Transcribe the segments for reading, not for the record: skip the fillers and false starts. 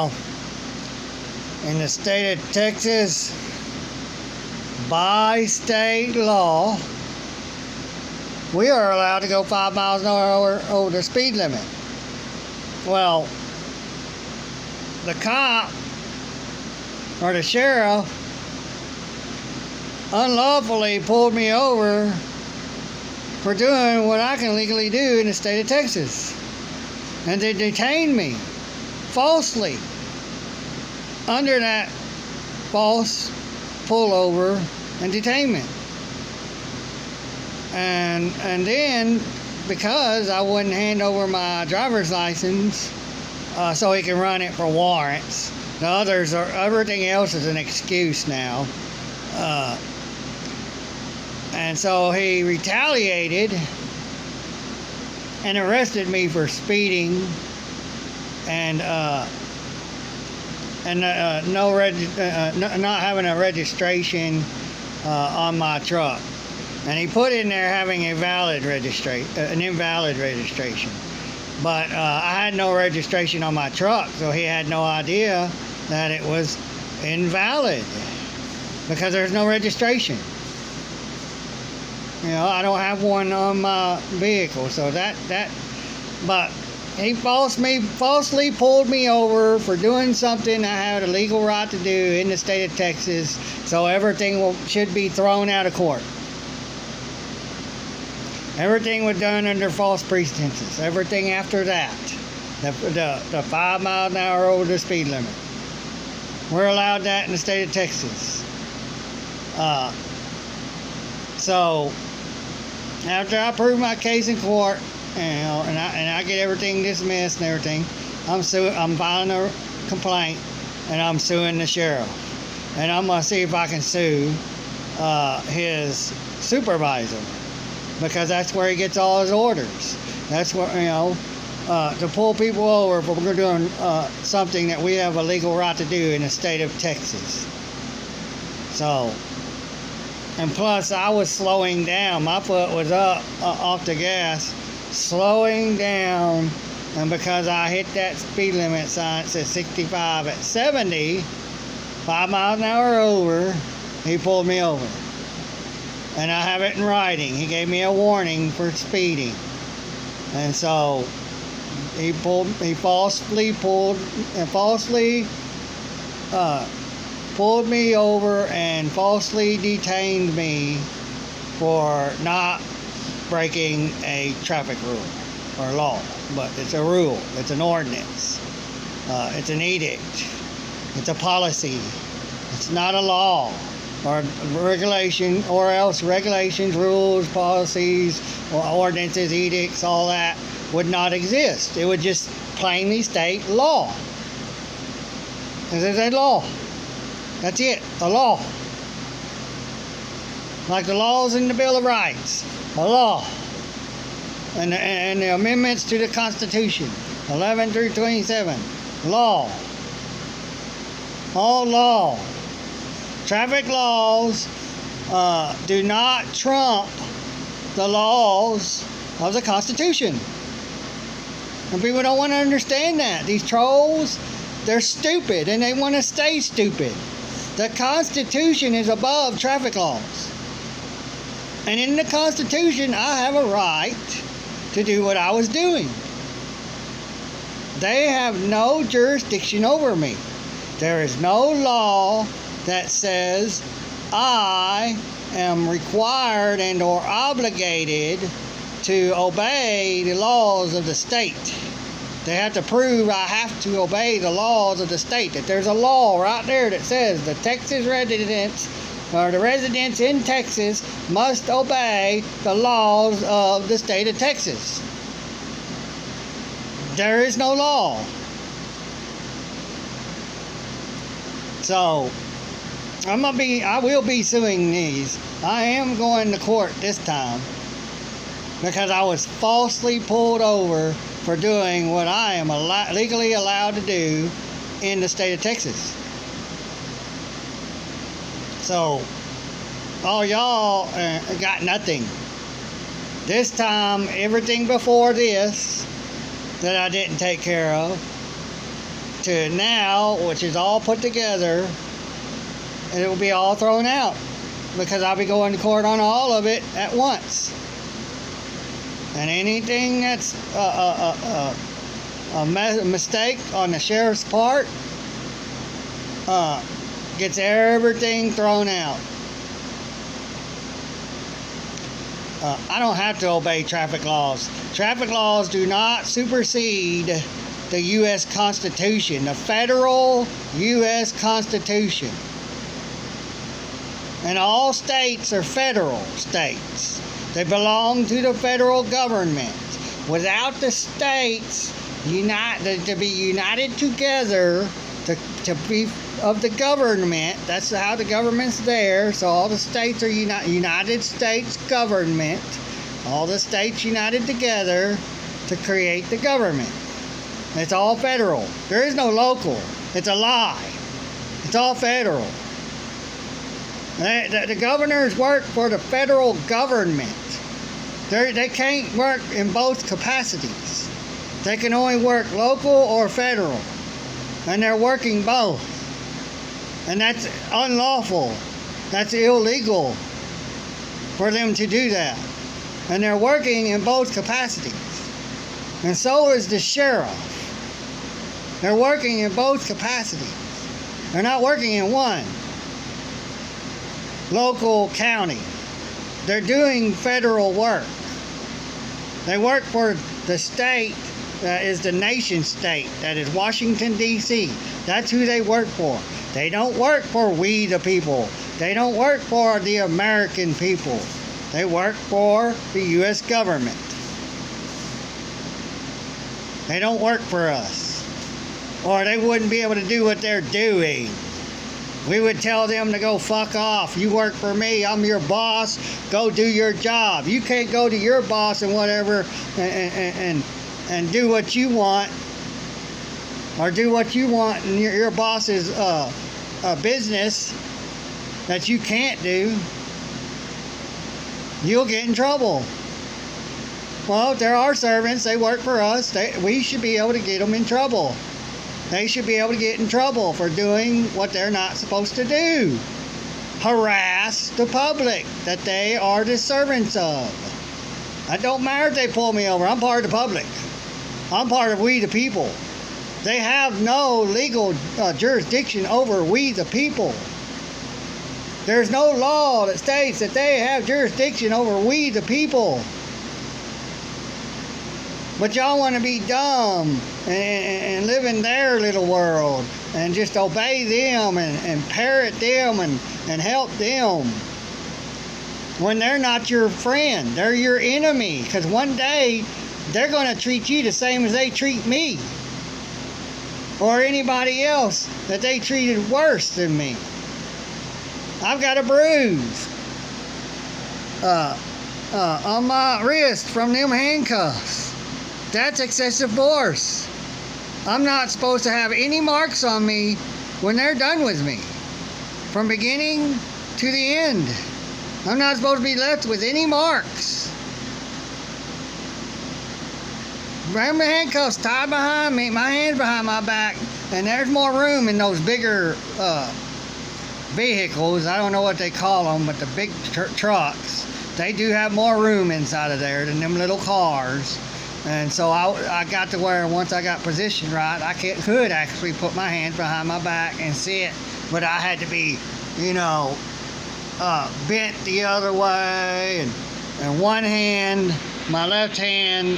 Well, in the state of Texas, by state law, we are allowed to go 5 miles an hour over the speed limit. Well, the cop or the sheriff unlawfully pulled me over for doing what I can legally do in the state of Texas. And they detained me falsely under that false pullover and detainment. And then, because I wouldn't hand over my driver's license so he can run it for warrants. The others are, everything else is an excuse now. And so he retaliated and arrested me for speeding and not having a registration on my truck. And he put in there having an invalid registration. But I had no registration on my truck, so he had no idea that it was invalid because there's no registration. You know, I don't have one on my vehicle, so but he falsely pulled me over for doing something I had a legal right to do in the state of Texas, so everything should be thrown out of court. Everything was done under false pretenses. Everything after that, the 5 miles an hour over the speed limit. We're allowed that in the state of Texas. So after I prove my case in court, and I get everything dismissed and everything, I'm filing a complaint, and I'm suing the sheriff, and I'm gonna see if I can sue his supervisor, because that's where he gets all his orders. That's where, to pull people over if we're doing something that we have a legal right to do in the state of Texas. So, and plus I was slowing down. My foot was up off the gas, slowing down, and because I hit that speed limit sign, it says 65 at 70, 5 miles an hour over, he pulled me over. And I have it in writing. He gave me a warning for speeding. And so he falsely pulled me over and falsely detained me for not breaking a traffic rule or law. But it's a rule. It's an ordinance. It's an edict. It's a policy. It's not a law or regulation, or else regulations, rules, policies, or ordinances, edicts, all that would not exist. It would just plainly state law. This is a law. That's it, a law. Like the laws in the Bill of Rights, a law. And the amendments to the Constitution, 11 through 27, law. All law. Traffic laws do not trump the laws of the Constitution. And people don't want to understand that. These trolls, they're stupid, and they want to stay stupid. The Constitution is above traffic laws. And in the Constitution, I have a right to do what I was doing. They have no jurisdiction over me. There is no law that says I am required and or obligated to obey the laws of the state. They have to prove I have to obey the laws of the state. That there's a law right there that says the Texas residents, or the residents in Texas, must obey the laws of the state of Texas. There is no law. So I will be suing these. I am going to court this time because I was falsely pulled over for doing what I am legally allowed to do in the state of Texas. So all y'all got nothing. This time, everything before this that I didn't take care of, to now, which is all put together, and it will be all thrown out because I'll be going to court on all of it at once. And anything that's a mistake on the sheriff's part gets everything thrown out. I don't have to obey traffic laws. Traffic laws do not supersede the U.S. Constitution, the federal U.S. Constitution. And all states are federal states. They belong to the federal government. Without the states to be united together to be of the government, that's how the government's there. So all the states are United States government. All the states united together to create the government. It's all federal. There is no local. It's a lie. It's all federal. The governors work for the federal government. They can't work in both capacities. They can only work local or federal. And they're working both. And that's unlawful. That's illegal for them to do that. And they're working in both capacities. And so is the sheriff. They're working in both capacities. They're not working in one. Local county. They're doing federal work. They work for the state that is the nation state, that is Washington, D.C. That's who they work for. They don't work for we the people. They don't work for the American people. They work for the U.S. government. They don't work for us. Or they wouldn't be able to do what they're doing. We would tell them to go fuck off. You work for me. I'm your boss. Go do your job. You can't go to your boss and whatever and do what you want, or do what you want in your boss's a business that you can't do. You'll get in trouble. Well, they're our servants. They work for us. We should be able to get them in trouble. They should be able to get in trouble for doing what they're not supposed to do. Harass the public that they are the servants of. It don't matter if they pull me over. I'm part of the public. I'm part of we the people. They have no legal jurisdiction over we the people. There's no law that states that they have jurisdiction over we the people. But y'all want to be dumb and live in their little world and just obey them and parrot them and help them when they're not your friend. They're your enemy, because one day they're going to treat you the same as they treat me, or anybody else that they treated worse than me. I've got a bruise on my wrist from them handcuffs. That's excessive force. I'm not supposed to have any marks on me when they're done with me, from beginning to the end. I'm not supposed to be left with any marks. Bring the handcuffs tied behind me, my hands behind my back, and there's more room in those bigger vehicles. I don't know what they call them, but the big trucks, they do have more room inside of there than them little cars. And so I got to where once I got positioned right, I could actually put my hands behind my back and sit, but I had to be, bent the other way, and one hand, my left hand,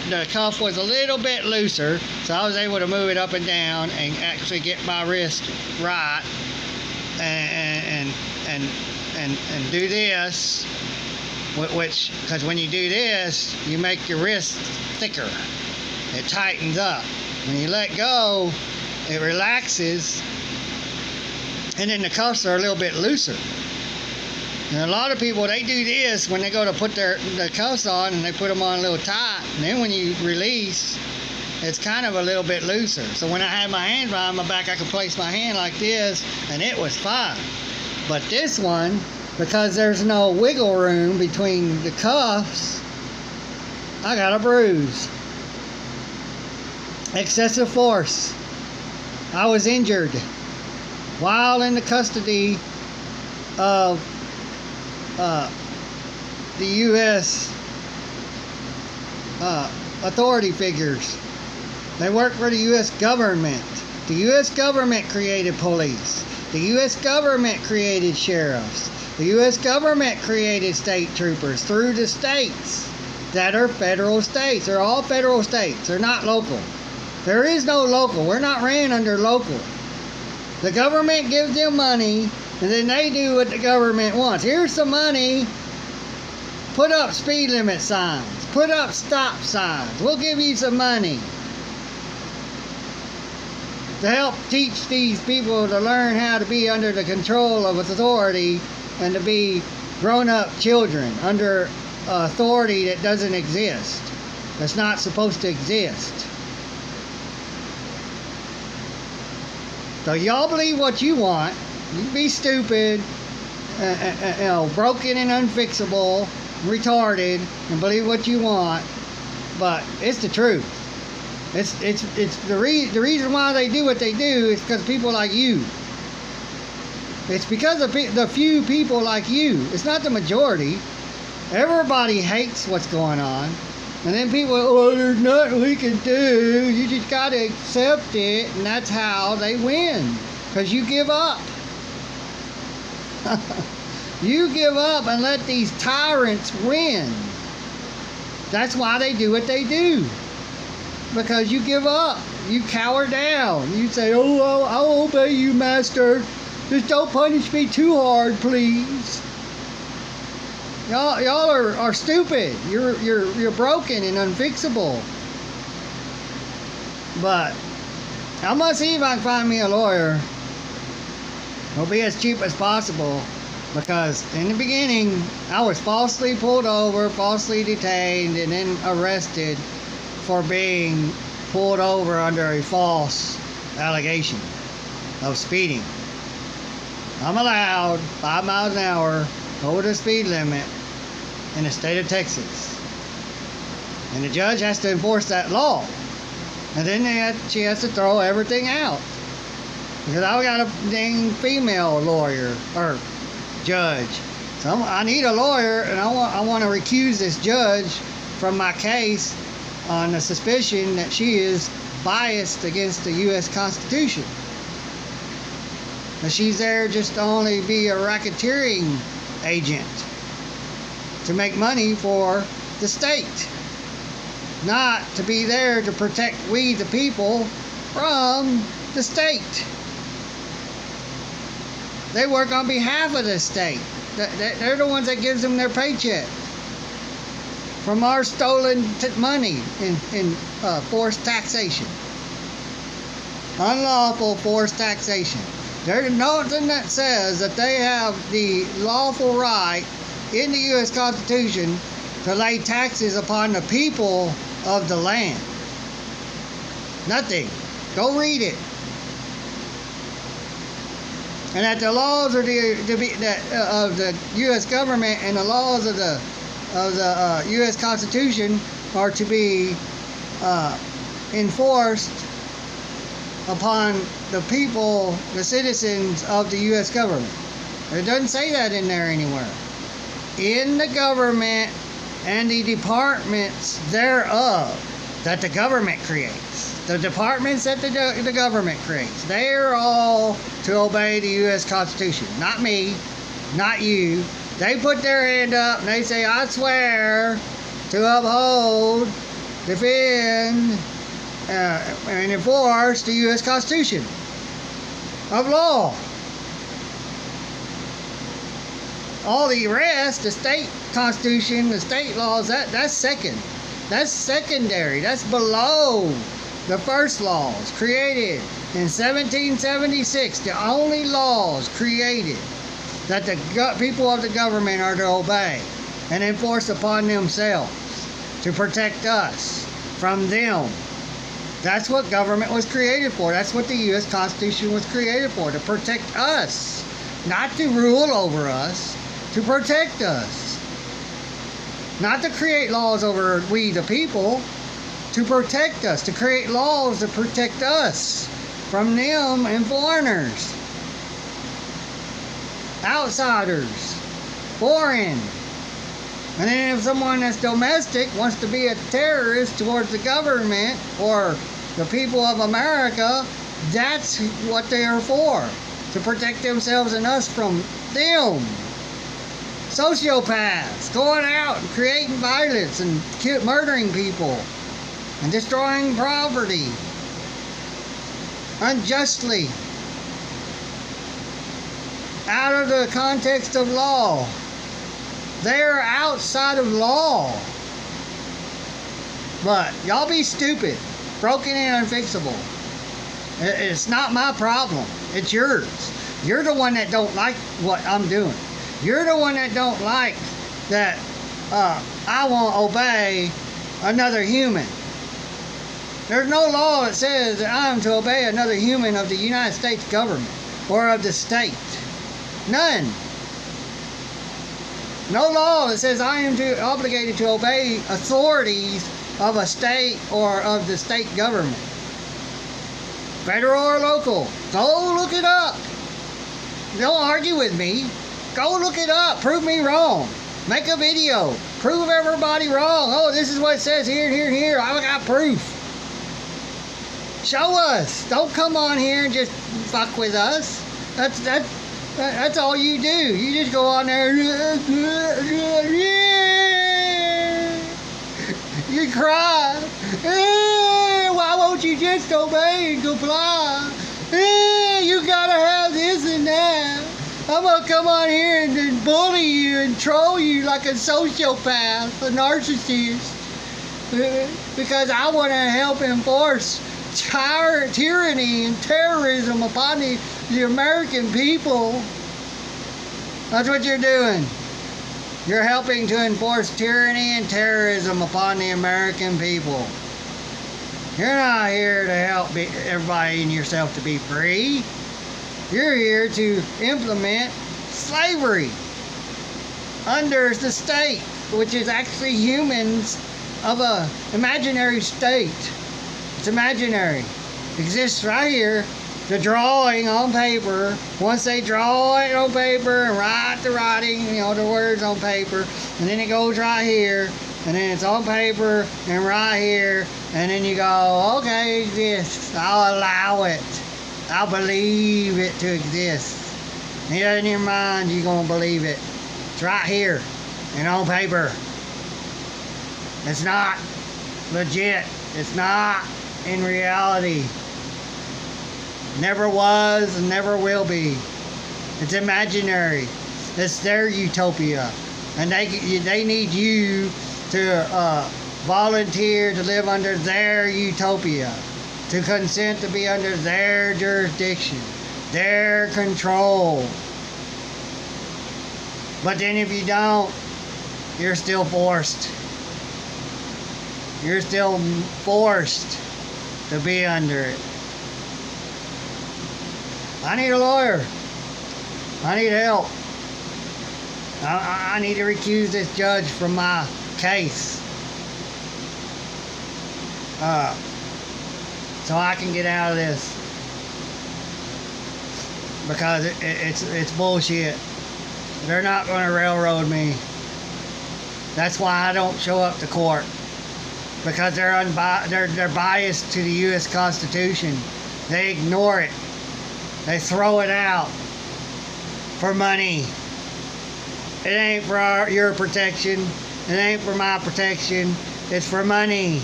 the cuff was a little bit looser, so I was able to move it up and down and actually get my wrist right, and do this. Which, because when you do this, you make your wrist thicker. It tightens up. When you let go, it relaxes, and then the cuffs are a little bit looser. And a lot of people, they do this when they go to put the cuffs on, and they put them on a little tight, and then when you release, it's kind of a little bit looser. So when I had my hand behind my back, I could place my hand like this, and it was fine. But this one, because there's no wiggle room between the cuffs, I got a bruise. Excessive force. I was injured while in the custody of the U.S. Authority figures. They work for the U.S. government. The U.S. government created police. The U.S. government created sheriffs. The U.S. government created state troopers through the states that are federal states. They're all federal states. They're not local. There is no local. We're not ran under local. The government gives them money, and then they do what the government wants. Here's some money. Put up speed limit signs. Put up stop signs. We'll give you some money to help teach these people to learn how to be under the control of authority and to be grown-up children under authority that doesn't exist, that's not supposed to exist. So y'all believe what you want. You can be stupid, broken and unfixable, retarded, and believe what you want, but it's the truth. It's the reason why they do what they do is because people like you. It's because of the few people like you. It's not the majority. Everybody hates what's going on, and then people, oh, there's nothing we can do. You just gotta accept it, and that's how they win. Because you give up. You give up and let these tyrants win. That's why they do what they do. Because you give up. You cower down. You say, oh, I'll obey you, master. Just don't punish me too hard, please. Y'all are stupid. You're broken and unfixable. But I'm gonna see if I can find me a lawyer. It'll be as cheap as possible. Because in the beginning, I was falsely pulled over, falsely detained, and then arrested for being pulled over under a false allegation of speeding. I'm allowed 5 miles an hour over the speed limit in the state of Texas. And the judge has to enforce that law. And then she has to throw everything out. Because I've got a dang female lawyer, or judge. So I need a lawyer, and I want to recuse this judge from my case on the suspicion that she is biased against the U.S. Constitution. That she's there just to only be a racketeering agent to make money for the state, not to be there to protect we the people from the state. They work on behalf of the state. They're the ones that gives them their paycheck from our stolen money in forced taxation. Unlawful forced taxation. There's nothing that says that they have the lawful right in the U.S. Constitution to lay taxes upon the people of the land. Nothing. Go read it. And that the laws of the U.S. government and the laws of the U.S. Constitution are to be enforced upon the people, the citizens of the U.S. government. It doesn't say that in there anywhere. In the government and the departments thereof that the government creates. The departments that the government creates. They are all to obey the U.S. Constitution. Not me, not you. They put their hand up and they say, I swear to uphold, defend, and enforce the U.S. Constitution of law. All the rest, the state constitution, the state laws, that's second. That's secondary. That's below the first laws created in 1776. The only laws created that the people of the government are to obey and enforce upon themselves to protect us from them. That's what government was created for. That's what the U.S. Constitution was created for, to protect us. Not to rule over us, to protect us. Not to create laws over we the people, to protect us, to create laws to protect us. from them and foreigners, outsiders, foreign. And then if someone that's domestic wants to be a terrorist towards the government or the people of America, that's what they are for, to protect themselves and us from them. Sociopaths going out and creating violence and murdering people and destroying property unjustly, out of the context of law. They're outside of law. But y'all be stupid, broken and unfixable. It's not my problem. It's yours. You're the one that don't like what I'm doing. You're the one that don't like that I won't obey another human. There's no law that says that I am to obey another human of the United States government or of the state. None. No law that says I am obligated to obey authorities of a state or of the state government. Federal or local. Go look it up. Don't argue with me. Go look it up. Prove me wrong. Make a video. Prove everybody wrong. Oh, this is what it says here, here, here. I got proof. Show us. Don't come on here and just fuck with us. That's all you do. You just go on there. You cry. Why won't you just obey and comply? You gotta have this and that. I'm gonna come on here and bully you and troll you like a sociopath, a narcissist, because I want to help enforce tyranny and terrorism upon the American people. That's what you're doing. You're helping to enforce tyranny and terrorism upon the American people. You're not here to help everybody and yourself to be free. You're here to implement slavery under the state, which is actually humans of a imaginary state. It's imaginary. It exists right here. The drawing on paper. Once they draw it on paper and write the writing, the words on paper, and then it goes right here, and then it's on paper and right here, and then you go, okay, it exists. I'll allow it. I'll believe it to exist. And in your mind, you're going to believe it. It's right here and on paper. It's not legit. It's not in reality. Never was and never will be. It's imaginary. It's their utopia. And they need you to volunteer to live under their utopia, to consent to be under their jurisdiction, their control. But then if you don't, you're still forced. You're still forced to be under it. I need a lawyer. I need help. I need to recuse this judge from my case. So I can get out of this. Because it's bullshit. They're not going to railroad me. That's why I don't show up to court. Because they're biased to the U.S. Constitution. They ignore it. They throw it out for money. It ain't for your protection. It ain't for my protection. It's for money.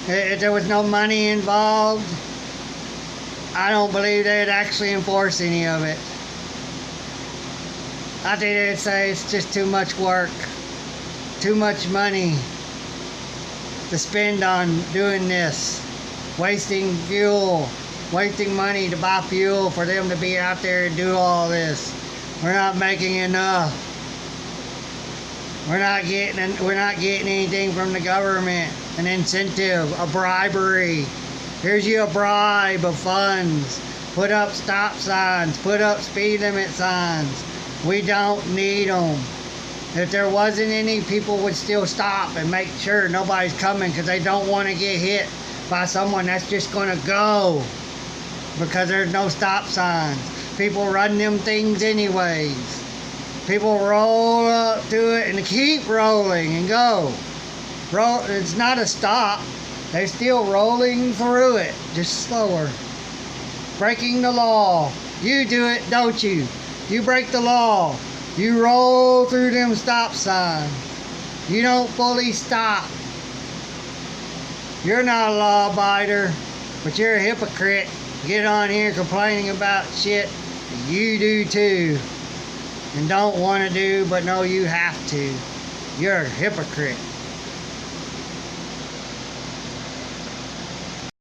If there was no money involved, I don't believe they'd actually enforce any of it. I think they'd say it's just too much work, too much money to spend on doing this, wasting fuel, wasting money to buy fuel for them to be out there and do all this. We're not making enough. We're not getting anything from the government. An incentive, a bribery. Here's you a bribe of funds. Put up stop signs. Put up speed limit signs. We don't need them. If there wasn't any, people would still stop and make sure nobody's coming because they don't want to get hit by someone that's just going to go. because there's no stop signs. People run them things anyways. People roll up to it and keep rolling and go. Roll. It's not a stop. They're still rolling through it, just slower. Breaking the law. You do it, don't you? You break the law. You roll through them stop signs. You don't fully stop. You're not a law abider, but you're a hypocrite. Get on here complaining about shit you do too. And don't want to do, but know you have to. You're a hypocrite.